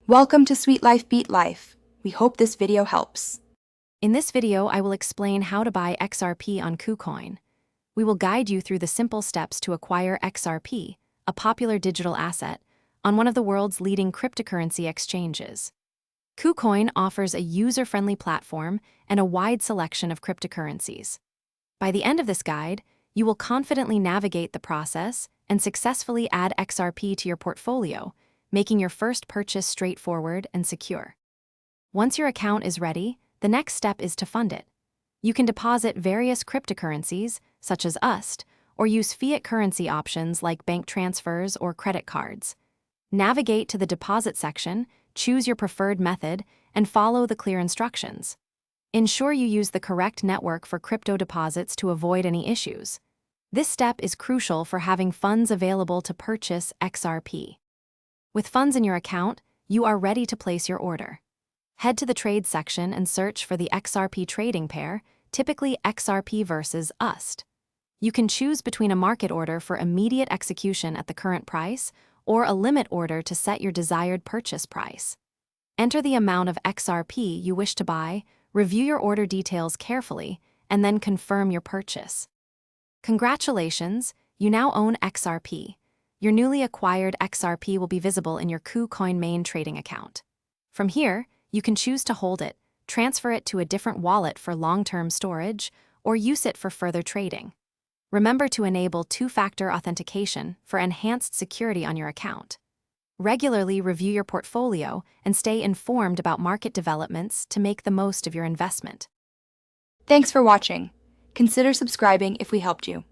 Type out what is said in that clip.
Welcome to Sweet Life Beat Life. We hope this video helps. In this video, I will explain how to buy XRP on KuCoin. We will guide you through the simple steps to acquire XRP, a popular digital asset, on one of the world's leading cryptocurrency exchanges. KuCoin offers a user-friendly platform and a wide selection of cryptocurrencies. By the end of this guide, you will confidently navigate the process and successfully add XRP to your portfolio, making your first purchase straightforward and secure. Once your account is ready, the next step is to fund it. You can deposit various cryptocurrencies, such as UST, or use fiat currency options like bank transfers or credit cards. Navigate to the deposit section, choose your preferred method, and follow the clear instructions. Ensure you use the correct network for crypto deposits to avoid any issues. This step is crucial for having funds available to purchase XRP. With funds in your account, you are ready to place your order. Head to the trade section and search for the XRP trading pair, typically XRP versus UST. You can choose between a market order for immediate execution at the current price or a limit order to set your desired purchase price. Enter the amount of XRP you wish to buy, review your order details carefully, and then confirm your purchase. Congratulations, you now own XRP. Your newly acquired XRP will be visible in your KuCoin main trading account. From here, you can choose to hold it, transfer it to a different wallet for long-term storage, or use it for further trading. Remember to enable two-factor authentication for enhanced security on your account. Regularly review your portfolio and stay informed about market developments to make the most of your investment. Thanks for watching. Consider subscribing if we helped you.